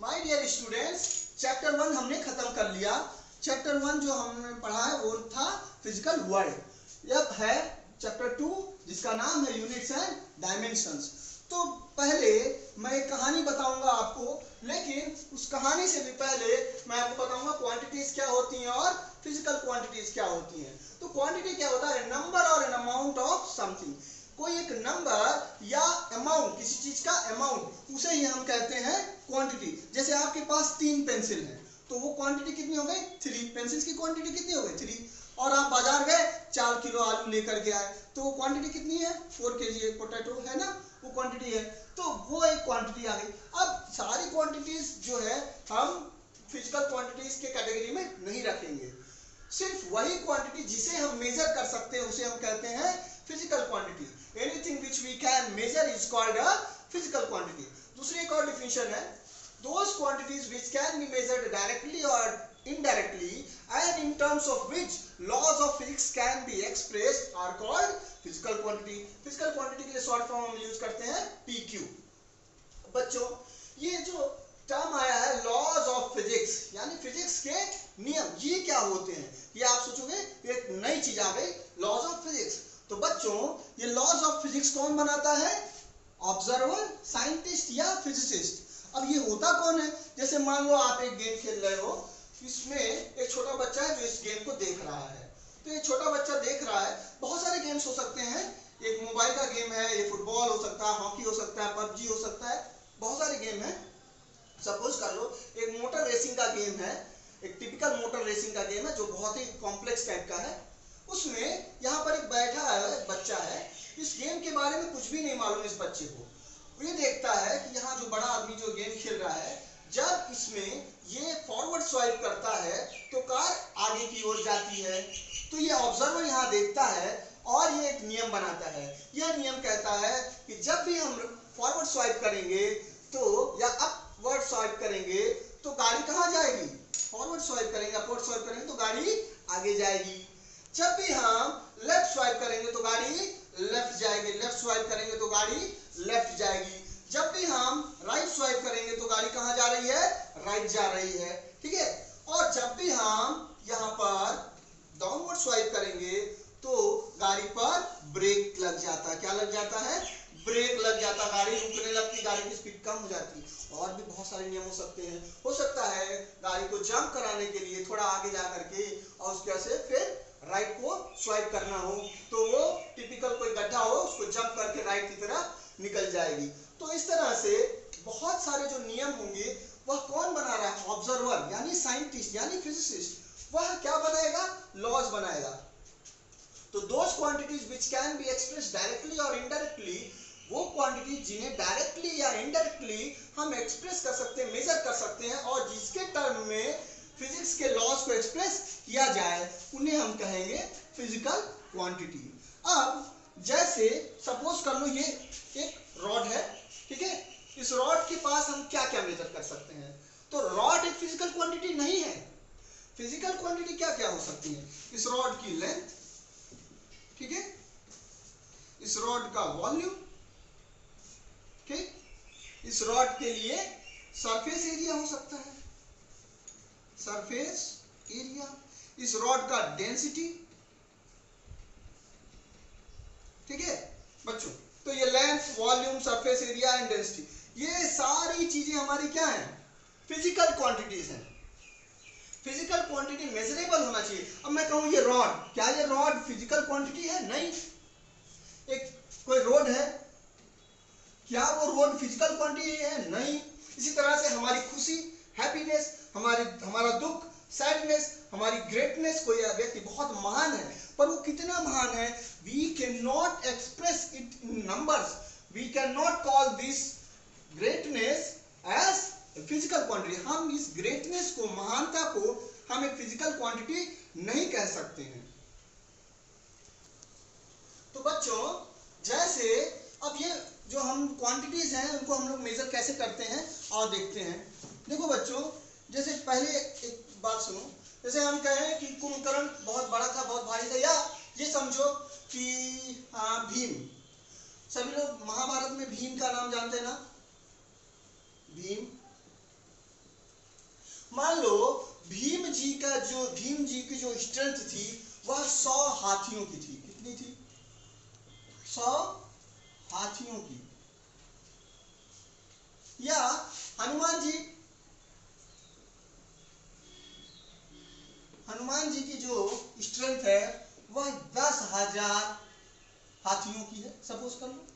My dear students, chapter 1 हमने खत्म कर लिया। चैप्टर 1 जो हमने पढ़ा है वो था फिजिकल वर्ल्ड। अब है चैप्टर 2 जिसका नाम है यूनिट्स एंड डायमेंशंस। तो पहले मैं एक कहानी बताऊंगा आपको, लेकिन उस कहानी से भी पहले मैं आपको बताऊंगा क्वांटिटीज क्या होती हैं और फिजिकल क्वांटिटीज क्या होती हैं। तो क्वांटिटी क्या होता है? नंबर और एन अमाउंट ऑफ समथिंग। कोई एक नंबर या अमाउंट, किसी चीज का अमाउंट, उसे ही हम कहते हैं क्वांटिटी। जैसे आपके पास 3 पेंसिल है तो वो क्वांटिटी कितनी हो गई? 3। पेंसिल्स की क्वांटिटी कितनी हो गई? 3। और आप बाजार गए 4 किलो आलू लेकर के आए तो वो क्वांटिटी कितनी है? 4 kg पोटैटो है ना, वो क्वांटिटी है। तो वो एक क्वांटिटी आ गई। अब सारी क्वांटिटीज जो है हम फिजिकल क्वांटिटीज के कैटेगरी में नहीं रखेंगे। सिर्फ वही क्वांटिटी जिसे हम मेजर कर सकते हैं उसे हम कहते हैं physical quantity. Anything which we can measure is called a physical quantity. दूसरी एक और डिफिनेशन है, those quantities which can be measured directly or indirectly and in terms of which laws of physics can be expressed are called physical quantity. physical quantity के लिए short form हम use करते हैं PQ। बच्चों, ये जो term आया है लॉज ऑफ फिजिक्स, यानी फिजिक्स के नियम, ये क्या होते हैं? ये आप सोचोगे एक नई चीज आ गई, लॉज ऑफ फिजिक्स। तो बच्चों, ये लॉज ऑफ फिजिक्स कौन बनाता है? ऑब्जर्वर, साइंटिस्ट या फिजिसिस्ट। अब ये होता कौन है? जैसे मान लो आप एक गेम खेल रहे हो, इसमें एक छोटा बच्चा है जो इस गेम को देख रहा है। तो ये छोटा बच्चा देख रहा है, बहुत सारे गेम्स हो सकते हैं, एक मोबाइल का गेम है, ये फुटबॉल हो सकता है, हॉकी हो सकता है, पबजी हो सकता है, बहुत सारे गेम है। सपोज कर लो एक मोटर रेसिंग का गेम है, एक टिपिकल मोटर रेसिंग का गेम है जो बहुत ही कॉम्प्लेक्स टाइप का है। उसमें यहाँ पर एक बैठा है बच्चा है, इस गेम के बारे में कुछ भी नहीं मालूम इस बच्चे को। ये देखता है कि यहाँ जो बड़ा आदमी जो गेम खेल रहा है, जब इसमें ये फॉरवर्ड स्वाइप करता है तो कार आगे की ओर जाती है। तो ये ऑब्जर्वर यहाँ देखता है और ये एक नियम बनाता है। यह नियम कहता है कि जब भी हम फॉरवर्ड स्वाइप करेंगे तो या अपवर्ड स्वाइप करेंगे तो गाड़ी कहाँ जाएगी? फॉरवर्ड स्वाइप करेंगे, अपवर्ड स्वाइप करेंगे तो गाड़ी आगे जाएगी। जब भी हम लेफ्ट स्वाइप करेंगे तो गाड़ी लेफ्ट जाएगी, लेफ्ट स्वाइप करेंगे तो गाड़ी लेफ्ट जाएगी। जब भी हम राइट स्वाइप करेंगे तो गाड़ी कहाँ जा रही है? राइट जा रही है, ठीक है। और जब भी हम यहाँ पर डाउनवर्ड स्वाइप करेंगे तो गाड़ी पर ब्रेक लग जाता है। क्या लग जाता है? ब्रेक लग जाता, गाड़ी रुकने लगती, गाड़ी की स्पीड कम हो जाती। और भी बहुत सारे नियम हो सकते हैं। हो सकता है गाड़ी को जंप कराने के लिए थोड़ा आगे जा करके और उसके से फिर राइट को स्वाइप करना हो तो वो टिपिकल कोई गड्ढा हो उसको जंप करके राइट की तरफ निकल जाएगी। तो इस तरह से बहुत सारे जो नियम होंगे वह कौन बना रहा है? ऑब्जर्वर यानी साइंटिस्ट यानी फिजिसिस्ट। वह क्या बनाएगा? लॉज बनाएगा। तो those quantities which can be expressed directly और इनडायरेक्टली, वो क्वांटिटी जिन्हें डायरेक्टली या इनडायरेक्टली हम एक्सप्रेस कर सकते हैं, मेजर कर सकते हैं और जिसके टर्म में फिजिक्स के लॉज को एक्सप्रेस किया जाए, उन्हें हम कहेंगे फिजिकल क्वांटिटी। अब जैसे सपोज कर लो ये एक रॉड है, ठीक है। इस रॉड के पास हम क्या क्या मेजर कर सकते हैं? तो रॉड एक फिजिकल क्वांटिटी नहीं है। फिजिकल क्वांटिटी क्या क्या हो सकती है? इस रॉड की लेंथ, ठीक है, इस रॉड का वॉल्यूम, ठीक, इस रॉड के लिए सरफेस एरिया हो सकता है, सरफेस एरिया, इस रॉड का डेंसिटी, ठीक है बच्चों। तो ये length, volume, surface area and density, ये सारी चीजें हमारी क्या हैं? फिजिकल क्वांटिटीज हैं। फिजिकल क्वांटिटी मेजरेबल होना चाहिए। अब मैं कहूं ये रॉड, क्या ये रॉड फिजिकल क्वांटिटी है? नहीं। एक कोई रोड है, क्या वो रोड फिजिकल क्वांटिटी है? नहीं। इसी तरह से हमारी खुशी, हैप्पीनेस, हमारा दुख, सैडनेस, हमारी ग्रेटनेस, कोई व्यक्ति बहुत महान है पर वो कितना महान है, we can not express it in numbers, we can not call this greatness as physical quantity. हम इस ग्रेटनेस को, महानता को हम एक फिजिकल क्वांटिटी नहीं कह सकते हैं। तो बच्चों, जैसे अब ये जो हम क्वांटिटीज हैं उनको हम लोग मेजर कैसे करते हैं और देखते हैं। देखो बच्चों, जैसे पहले एक बात सुनो, जैसे हम कहें कि कुंभकर्ण बहुत बड़ा था, बहुत भारी था, या ये समझो कि भीम, सभी लोग महाभारत में भीम का नाम जानते हैं ना, भीम, भीम जी की जो स्ट्रेंथ थी वह 100 हाथियों की थी। कितनी थी? 100 हाथियों की। या हनुमान जी की जो स्ट्रेंथ है वह 10,000 हाथियों की है, सपोज कर लो।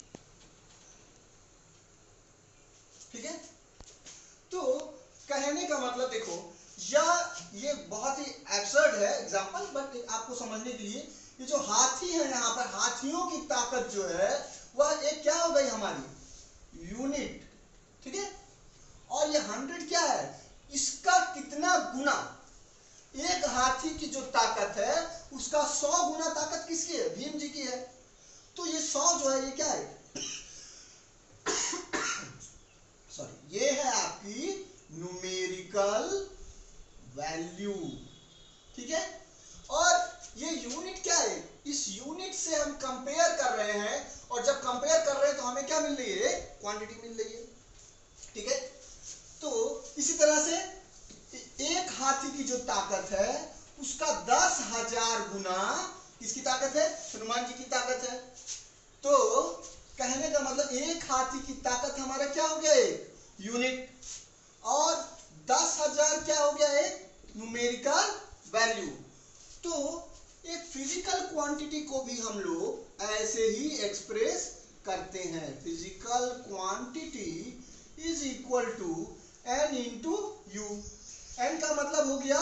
ठीक है, तो कहने का मतलब देखो, ये बहुत ही एब्सर्ड है एग्जांपल, बट आपको समझने के लिए, ये जो हाथी है यहाँ पर, हाथियों की ताकत जो है वह एक क्या हो गई हमारी यूनिट। ठीक है, और ये 100 क्या है, इसका कितना गुना, एक हाथी की जो ताकत है उसका 100 गुना ताकत किसकी है? भीम जी की है। तो ये 100 जो है ये क्या है सॉरी, ये है आपकी न्यूमेरिकल वैल्यू। ठीक है, और ये यूनिट क्या है, इस यूनिट से हम कंपेयर कर रहे हैं, और जब कंपेयर कर रहे हैं तो हमें क्या मिल रही है? क्वांटिटी मिल रही है। ठीक है, तो इसी तरह से एक हाथी की जो ताकत है उसका 10,000 गुना किसकी ताकत है? हनुमान जी की ताकत है। तो कहने का मतलब एक हाथी की ताकत हमारा क्या हो गया? एक यूनिट, और 10,000 क्या हो गया? एक न्यूमेरिकल वैल्यू। तो एक फिजिकल क्वांटिटी को भी हम लोग ऐसे ही एक्सप्रेस करते हैं। Physical quantity is equal to n into u. n का मतलब हो गया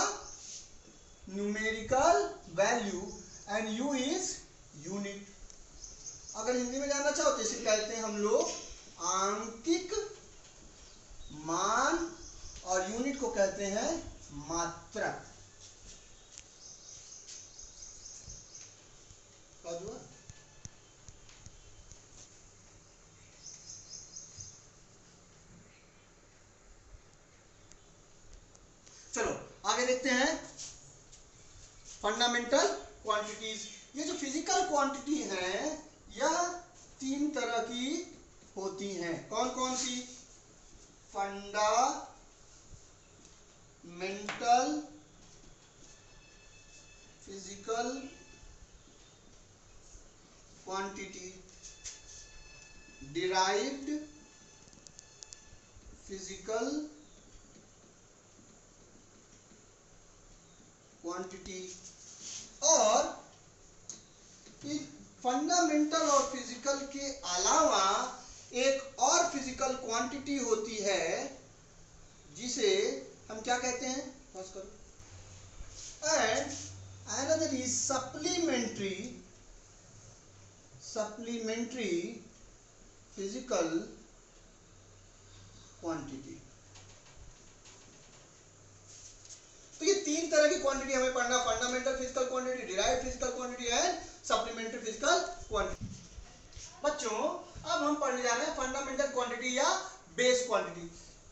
numerical value and u is unit. अगर हिंदी में जानना चाहो तो इसे कहते हैं हम लोग आंकिक मान, और यूनिट को कहते हैं मात्रक। चलो आगे देखते हैं फंडामेंटल क्वांटिटीज। ये जो फिजिकल क्वांटिटी है यह 3 तरह की होती हैं। कौन कौन सी? Fundamental physical quantity, derived physical quantity, और फंडामेंटल और फिजिकल के अलावा एक और फिजिकल क्वांटिटी होती है जिसे हम क्या कहते हैं? पास करो। And another is supplementary physical quantity. तो ये 3 तरह की क्वांटिटी हमें पढ़ना, fundamental physical quantity, derived physical quantity and supplementary physical quantity. बच्चों अब हम पढ़ने जा रहे हैं फंडामेंटल क्वांटिटी या बेस क्वांटिटी।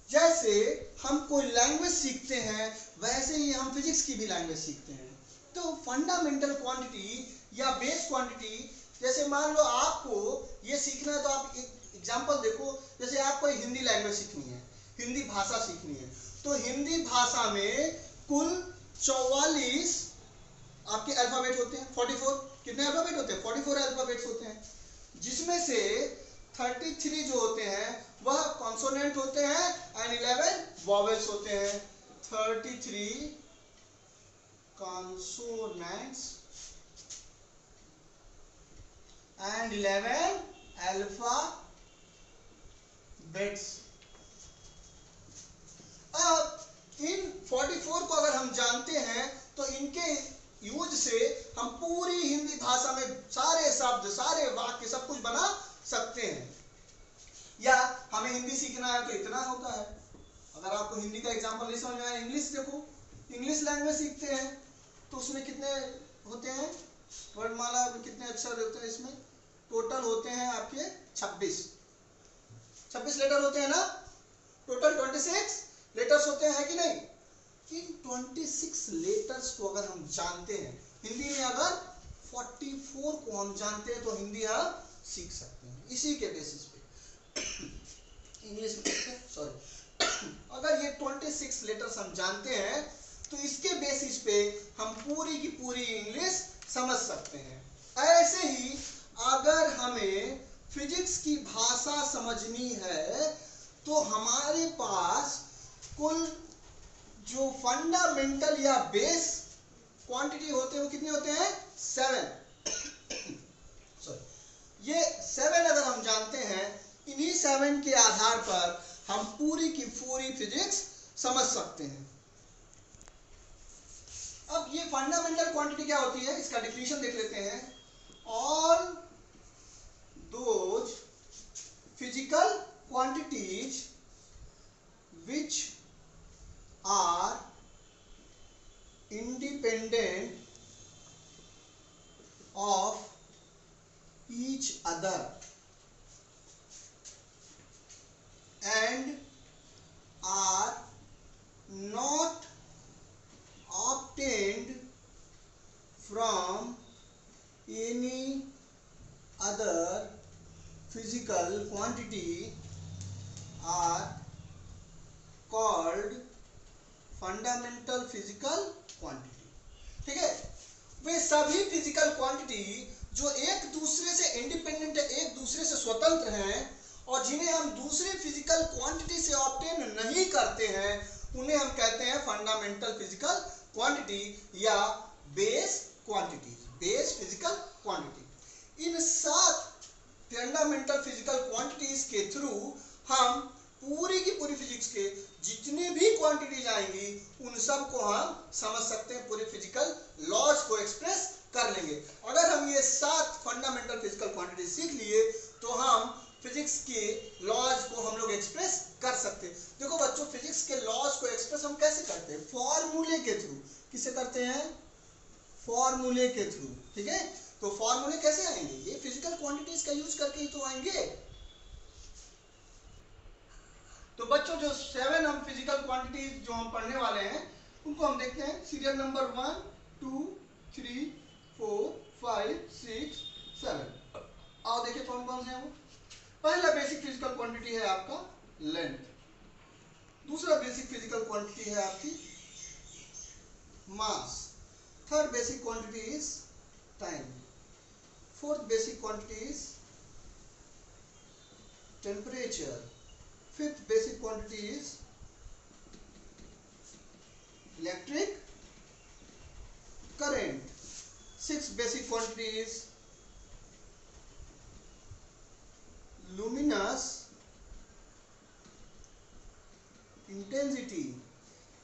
जैसे हम कोई लैंग्वेज सीखते हैं वैसे ही हम फिजिक्स की भी लैंग्वेज सीखते हैं। तो फंडामेंटल क्वांटिटी या बेस क्वांटिटी, जैसे मान लो आपको ये सीखना है तो आप एग्जांपल देखो, जैसे आपको हिंदी लैंग्वेज सीखनी है, हिंदी भाषा सीखनी है, तो हिंदी भाषा में कुल 44 आपके अल्फाबेट होते हैं। 44 कितने अल्फाबेट होते हैं? 44 अल्फाबेट्स होते हैं, जिसमें से 33 जो होते हैं वह कॉन्सोनेंट होते हैं एंड 11 वॉवेल्स होते हैं। 33 कॉन्सोनेंट्स एंड 11 अल्फाबेट्स। अब इन 44 को अगर हम जानते हैं तो इनके यूज से हम पूरी हिंदी भाषा में सारे शब्द, सारे वाक्य, सब कुछ बना सकते हैं। या हमें हिंदी सीखना है तो इतना होता है। अगर आपको हिंदी का एग्जांपल नहीं समझ में आया, इंग्लिश देखो, इंग्लिश लैंग्वेज सीखते हैं तो उसमें कितने होते हैं वर्णमाला, कितने अक्षर होते हैं? इसमें टोटल होते हैं आपके 26 लेटर होते हैं ना, टोटल 26 लेटर्स होते हैं कि नहीं? इन 26 लेटर्स को अगर हम जानते हैं, हिंदी में अगर 44 को हम जानते हैं तो हिंदी हम सीख सकते हैं इसी के बेसिस पे। इंग्लिश में सॉरी, अगर ये 26 लेटर्स हम जानते हैं तो तो इसके बेसिस पे हम पूरी की पूरी इंग्लिश समझ सकते हैं। ऐसे ही अगर हमें फिजिक्स की भाषा समझनी है तो हमारे पास कुल जो फंडामेंटल या बेस क्वांटिटी होते हैं वो कितने होते हैं? 7। सॉरी, ये 7 अगर हम जानते हैं, इन्हीं 7 के आधार पर हम पूरी की पूरी फिजिक्स समझ सकते हैं। अब ये फंडामेंटल क्वांटिटी क्या होती है, इसका डिफिनीशन देख लेते हैं। All those physical quantities which are independent of each other and are not obtained from any other physical quantity are called fundamental physical quantity. ठीक है, वे सभी फिजिकल क्वांटिटी जो एक दूसरे से इंडिपेंडेंट है, एक दूसरे से स्वतंत्र हैं और जिन्हें हम दूसरे फिजिकल क्वांटिटी से ऑब्टेन नहीं करते हैं, उन्हें हम कहते हैं फंडामेंटल फिजिकल क्वांटिटी या base quantity, base physical quantity. इन 7 फंडामेंटल फिजिकल क्वांटिटीज के थ्रू हम पूरी की पूरी फिजिक्स के जितनी भी क्वांटिटीज आएंगी उन सब को हम समझ सकते हैं, पूरे फिजिकल लॉज को एक्सप्रेस कर लेंगे। अगर हम ये 7 फंडामेंटल फिजिकल क्वांटिटीज सीख लिए तो हम फिजिक्स के लॉज को हम लोग एक्सप्रेस कर सकते हैं। देखो बच्चों, फिजिक्स के लॉज को एक्सप्रेस हम कैसे करते हैं? फॉर्मूले के थ्रू। किससे करते हैं? फॉर्मूले के थ्रू। ठीक है, तो फॉर्मूले कैसे आएंगे? ये फिजिकल क्वांटिटीज का यूज करके ही तो आएंगे। तो बच्चों, जो 7 हम फिजिकल क्वांटिटीज जो हम पढ़ने वाले हैं उनको हम देखते हैं। Serial number 1, 2, 3, 4, 5, 6, 7। आओ देखिए कौन कौन से हैं वो। पहला बेसिक फिजिकल क्वांटिटी है आपका लेंथ। दूसरा बेसिक फिजिकल क्वांटिटी है आपकी mass. Third basic quantity is time. Fourth basic quantity is temperature. Fifth basic quantity is electric current. Sixth basic quantity is luminous intensity.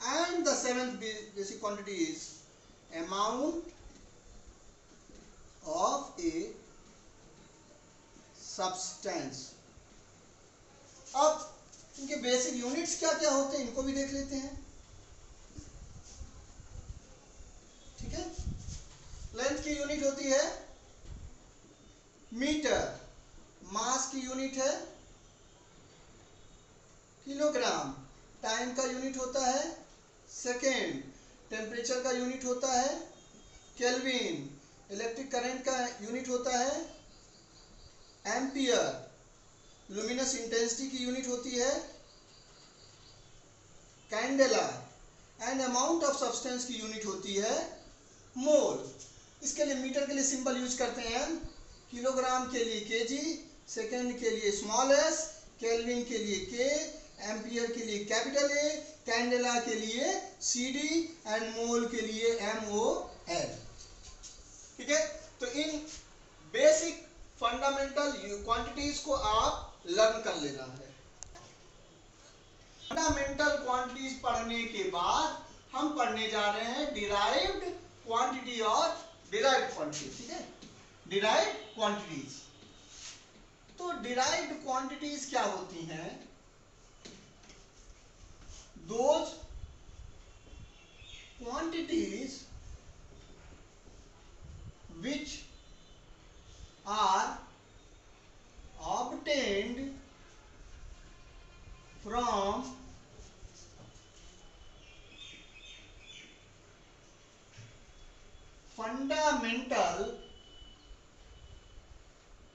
And the seventh basic quantity is amount of a substance. अब इनके basic units क्या क्या होते हैं इनको भी देख लेते हैं। ठीक है, लेंथ की यूनिट होती है मीटर, मास की यूनिट है किलोग्राम, टाइम का यूनिट होता है सेकेंड, टेम्परेचर का यूनिट होता है केल्विन, इलेक्ट्रिक करंट का यूनिट होता है एम्पियर, लुमिनस इंटेंसिटी की यूनिट होती है candela and amount of substance की यूनिट होती है मोल। इसके लिए मीटर के लिए सिंपल यूज करते हैं किलोग्राम के लिए केजी, सेकेंड के लिए स्मॉल एस, केल्विन के लिए के, एम्पियर के लिए कैपिटल ए, कैंडेला के लिए सीडी एंड मोल के लिए MOL। ठीक है, तो इन बेसिक फंडामेंटल क्वांटिटीज को आप लर्न कर लेना है। फंडामेंटल क्वांटिटीज पढ़ने के बाद हम पढ़ने जा रहे हैं डिराइव्ड क्वांटिटी और डिराइव्ड क्वांटिटी। ठीक है, डिराइव्ड क्वांटिटीज। तो डिराइव्ड क्वांटिटीज क्या होती हैं? Those quantities which are obtained from fundamental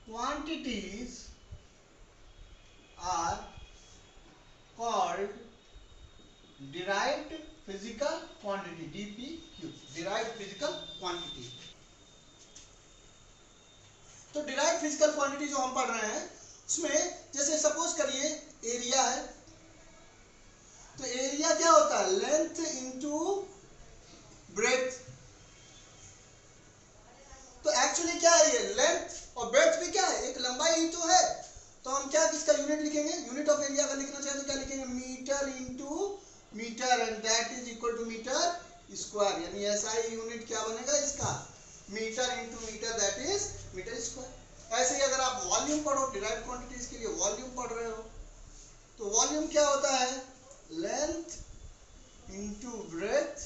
quantities are called derived physical quantity, DPQ, derived physical quantity. तो डिराइव्ड फिजिकल क्वांटिटी जो हम पढ़ रहे हैं उसमें जैसे सपोज करिए एरिया है, तो एरिया क्या होता है, लेंथ इनटू ब्रेथ। तो एक्चुअली क्या है, ये लेंथ और ब्रेथ भी क्या है, एक लंबाई ही तो है। तो हम क्या इसका यूनिट लिखेंगे, यूनिट ऑफ एरिया अगर लिखना चाहे तो क्या लिखेंगे, metre into metre, and that is equal to metre square. यानी ऐसा ही यूनिट क्या बनेगा इसका, metre into metre, that is metre square. ऐसे ही अगर आप वॉल्यूम पढ़ो, डिराइव्ड क्वांटिटीज के लिए वॉल्यूम पढ़ रहे हो, तो वॉल्यूम क्या होता है, length into breadth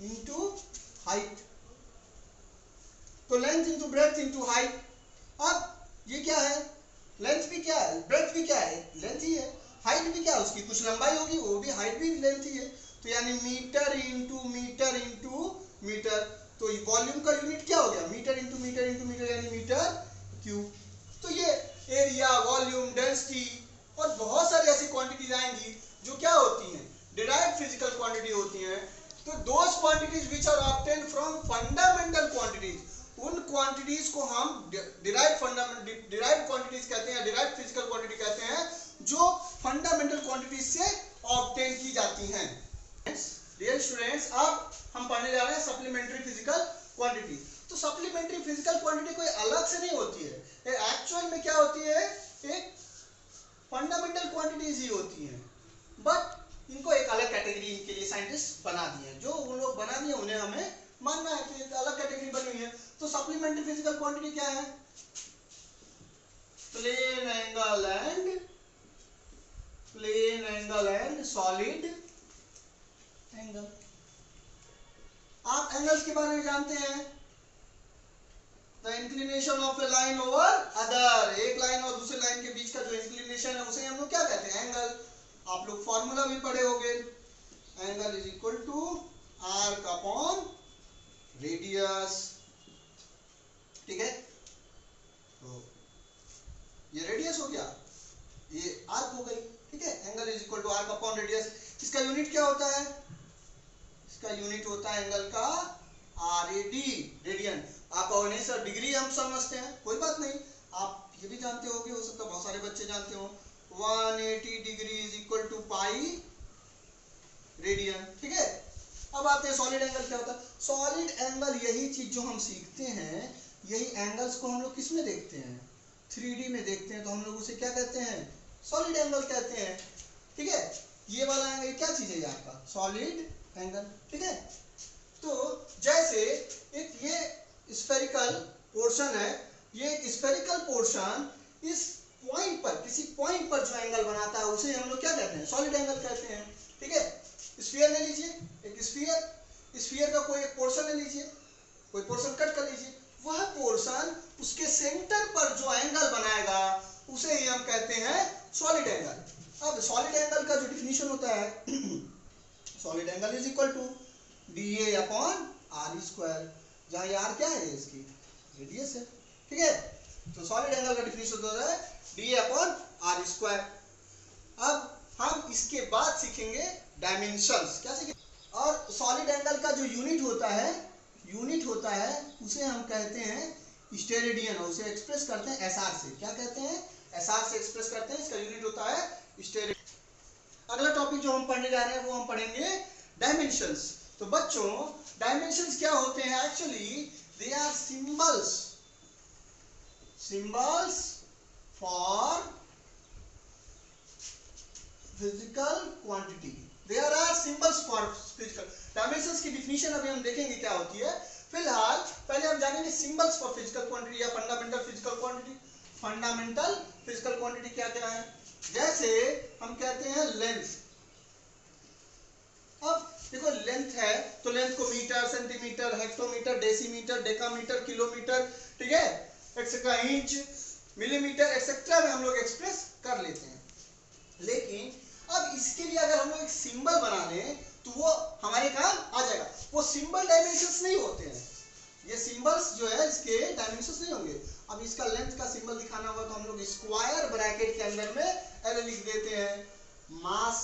into height. तो length into breadth into height. अब ये क्या है, लेंथ भी क्या है, ब्रेथ भी क्या है, लेंथ ही है। हाइट भी क्या है, उसकी कुछ लंबाई होगी, वो भी हाइट भी लेंथ ही है। तो यानी metre into metre into metre. तो वॉल्यूम का यूनिट क्या हो गया, metre into metre into metre, यानी मीटर क्यूब। तो ये एरिया, वॉल्यूम, डेंसिटी और बहुत सारी ऐसी क्वांटिटीज आएंगी जो क्या होती हैं, डिराइव्ड फिजिकल क्वांटिटी होती हैं। तो those quantities which are obtained from fundamental quantities, उन क्वांटिटीज को हम डिराइव्ड क्वांटिटीज कहते हैं, डिराइव्ड फिजिकल क्वांटिटी कहते हैं, जो फंडामेंटल क्वांटिटीज से ऑब्टेन की जाती हैं। डियर स्टूडेंट्स, अब हम पढ़ने जा रहे हैं सप्लीमेंट्री फिजिकल क्वांटिटी। तो सप्लीमेंट्री फिजिकल क्वांटिटी कोई अलग से नहीं होती है, एक्चुअल में क्या होती है, एक फंडामेंटल क्वांटिटीज ही होती हैं, बट इनको एक अलग कैटेगरी के लिए साइंटिस्ट बना दिए। जो उन लोग बना दिए उन्हें हमें मानना है कि एक अलग कैटेगरी बनी हुई है। तो सप्लीमेंट्री फिजिकल क्वांटिटी क्या है, plane angle and solid angle. आप एंगल्स के बारे में जानते हैं, the inclination of a line over other, एक लाइन और दूसरे लाइन के बीच का जो इंक्लिनेशन है उसे हम लोग क्या कहते हैं, एंगल। आप लोग फॉर्मूला भी पढ़े होंगे, angle is equal to arc upon radius, ठीक है। तो ये रेडियस हो गया, ये आर्क हो गई, ठीक है। Angle is equal to arc upon radius. इसका यूनिट क्या होता है, इसका यूनिट होता है एंगल का RAD, रेडियन। आप कहोगे नहीं सर डिग्री हम समझते हैं, कोई बात नहीं, आप ये भी जानते होंगे, हो सकता है बहुत सारे बच्चे जानते हो, 180 degree is equal to pi radian, ठीक है। अब आते हैं सॉलिड एंगल क्या होता है। सॉलिड एंगल यही चीज जो हम सीखते हैं, यही एंगल्स को हम लोग किस में देखते हैं, 3D में देखते हैं, तो हम लोग उसे क्या कहते हैं, सॉलिड एंगल कहते हैं, ठीक है। ये वाला एंगल क्या चीज है आपका, सॉलिड एंगल, ठीक है। तो जैसे एक ये स्फेरिकल पोर्शन है, ये एक स्फेरिकल पोर्शन इस पॉइंट पर, किसी पॉइंट पर जो एंगल बनाता है उसे हम लोग क्या कहते हैं, सॉलिड एंगल कहते हैं, ठीक है। स्फीयर ले लीजिए, एक स्फीयर का कोई एक पोर्शन ले लीजिए, कोई पोर्शन कट कर लीजिए, वह पोर्शन उसके सेंटर पर जो एंगल बनाएगा उसे ही हम कहते हैं सॉलिड एंगल। अब सॉलिड एंगल का जो डिफिनीशन होता है, solid angle is equal to DA upon R square, जहां ये R क्या है, इसकी रेडियस है, ठीक है। तो सॉलिड एंगल का डिफिनीशन होता है DA अपॉन R स्क्वायर। अब हम इसके बाद सीखेंगे डायमेंशंस, क्या सीखेंगे। और सॉलिड एंगल का जो यूनिट होता है उसे हम कहते हैं स्टेरेडियन, और उसे एक्सप्रेस करते हैं SR से। क्या कहते हैं, SR से एक्सप्रेस करते हैं, इसका यूनिट होता है स्टेरेडियन। अगला टॉपिक जो हम पढ़ने जा रहे हैं वो हम पढ़ेंगे डायमेंशंस। तो बच्चों डायमेंशंस क्या होते हैं, actually they are symbols for physical quantity, there are symbols for physical. Dimensions की डिफिनीशन अभी हम देखेंगे क्या होती है, फिलहाल पहले हम जानेंगे सिंबल्स फॉर फिजिकल क्वांटिटी या fundamental physical quantity. Fundamental physical quantity क्या क्या है, जैसे हम कहते हैं लेंथ। अब देखो लेंथ है तो लेंथ को metre, centimetre, hectometre, decimetre, decametre, kilometre, ठीक है, एक्सेट्रा, इंच, मिलीमीटर एक्सेट्रा में हम लोग एक्सप्रेस कर लेते हैं। लेकिन अब इसके लिए अगर हम लोग एक सिंबल बना लें तो वो हमारे काम आ जाएगा। वो सिंबल डायमेंशंस नहीं होते हैं, ये सिंबल्स जो है इसके डायमेंशंस नहीं होंगे। अब इसका लेंथ का सिंबल दिखाना होगा तो हम लोग स्क्वायर ब्रैकेट के अंदर में L लिख देते हैं, मास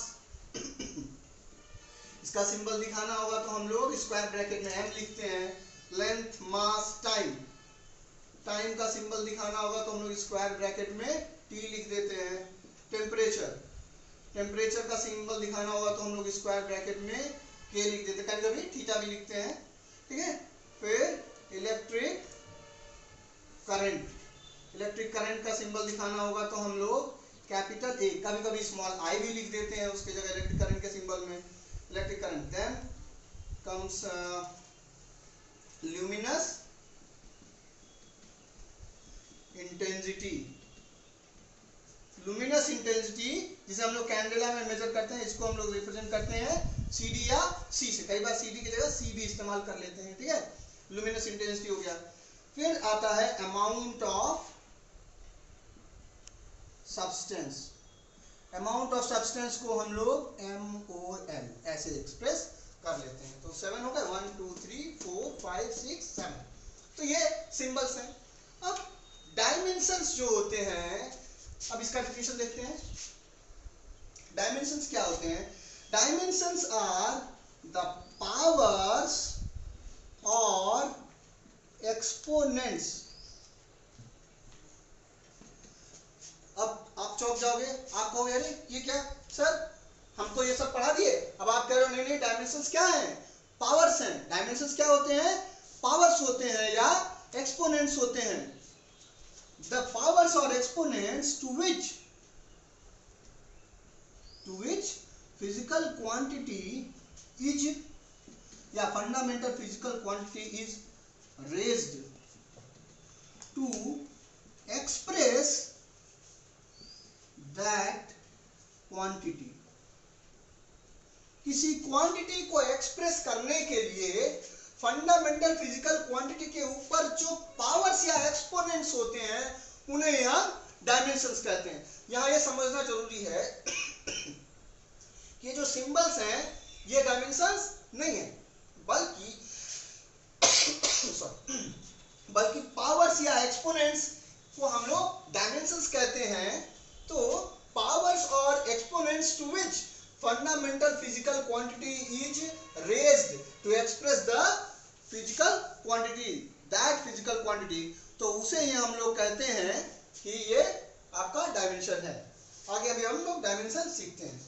इसका सिंबल दिखाना होगा तो हम लोग स्क्वायर ब्रैकेट में m लिखते हैं। लेंथ, मास, टाइम, टाइम का सिंबल दिखाना होगा तो हम लोग स्क्वायर ब्रैकेट में t लिख देते हैं। टेम्परेचर, टेम्परेचर का सिंबल दिखाना होगा तो हम लोग स्क्वायर ब्रैकेट में k लिख देते हैं, कभी कभी थीटा भी लिखते हैं, ठीक है। फिर इलेक्ट्रिक करंट, इलेक्ट्रिक करंट का सिंबल दिखाना होगा तो हम लोग कैपिटल A, कभी कभी स्मॉल i भी लिख देते हैं उसके जगह इलेक्ट्रिक करंट के सिंबल में, electric current. Then comes luminous intensity, luminous intensity जिसे हम लोग कैंडेला में मेजर करते हैं, इसको हम लोग रिप्रेजेंट करते हैं CD या C से, कई बार CD की जगह C भी इस्तेमाल कर लेते हैं, ठीक है। लुमिनस इंटेंसिटी हो गया। फिर आता है amount of substance, amount of substance को हम लोग MOL ऐसे एक्सप्रेस कर लेते हैं। तो 7 हो गए, 1 2 3 4 5 6 7, तो ये सिंबल्स हैं। अब डायमेंशंस जो होते हैं, अब इसका डेफिनेशन देखते हैं। डायमेंशंस क्या होते हैं? डायमेंशंस आर द पावर्स और एक्सपोनेंट्स। अब आप चौंक जाओगे, आप कहोगे अरे ये क्या सर, हम तो ये सब पढ़ा दिए, अब आप कह रहे हो नहीं नहीं डायमेंशंस क्या है? पावर्स हैं। डायमेंशंस क्या होते हैं? पावर्स होते हैं या एक्सपोनेंट्स होते हैं। The powers or exponents to which physical quantity is या fundamental physical quantity is raised to express that quantity। किसी क्वांटिटी को एक्सप्रेस करने के लिए फंडामेंटल फिजिकल क्वांटिटी के ऊपर जो पावर्स या एक्सपोनेंट्स होते हैं उन्हें हम डायमेंशंस कहते हैं। यहां यह समझना जरूरी है कि जो सिंबल्स हैं ये डायमेंशंस नहीं है, बल्कि पावर्स या एक्सपोनेंट्स को हम लोग डायमेंशंस कहते हैं। तो पावर्स और exponents to which fundamental physical quantity is raised to express the physical quantity, that physical quantity, तो उसे ही हम लोग कहते हैं कि ये आपका डायमेंशन है। आगे अभी हम लोग डायमेंशन सीखते हैं।